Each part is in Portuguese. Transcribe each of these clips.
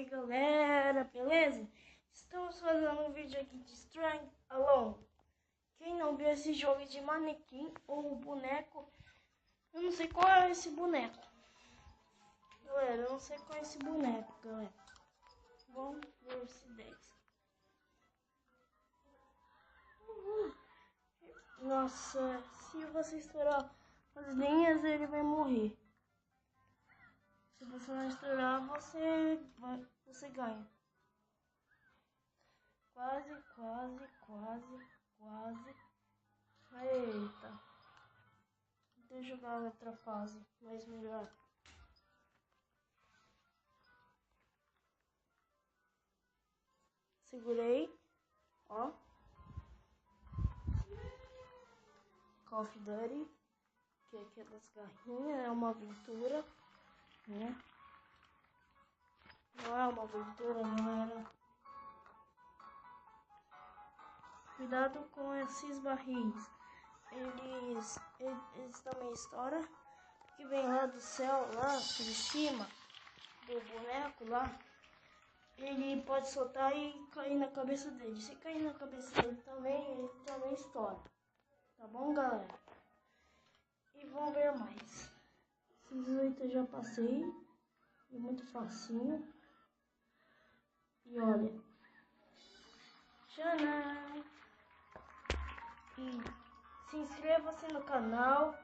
aí galera, beleza? Estamos fazendo um vídeo aqui de Strength Alone. Quem não viu esse jogo de manequim ou boneco, eu não sei qual é esse boneco. Galera, eu não sei qual é esse boneco, galera. Vamos ver se 10. Nossa, se você estourar as linhas, ele vai morrer. Se você não estourar, você ganha. Quase. Eita. Deixa eu jogar outra fase, mais melhor. Segurei, ó. Call of Duty, que é aquelas garrinhas, é uma aventura, né? Não é uma aventura, galera. Cuidado com esses barris. Eles também estouram, que vem lá do céu, lá de cima do boneco lá. Ele pode soltar e cair na cabeça dele. Se cair na cabeça dele também, ele também estoura. Tá bom, galera? E vamos ver mais. Esses 8 eu já passei. É muito facinho. E olha. Tcharam! E se inscreva-se no canal.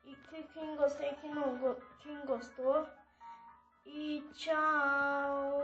E quem gostei, quem gostou. E tchau!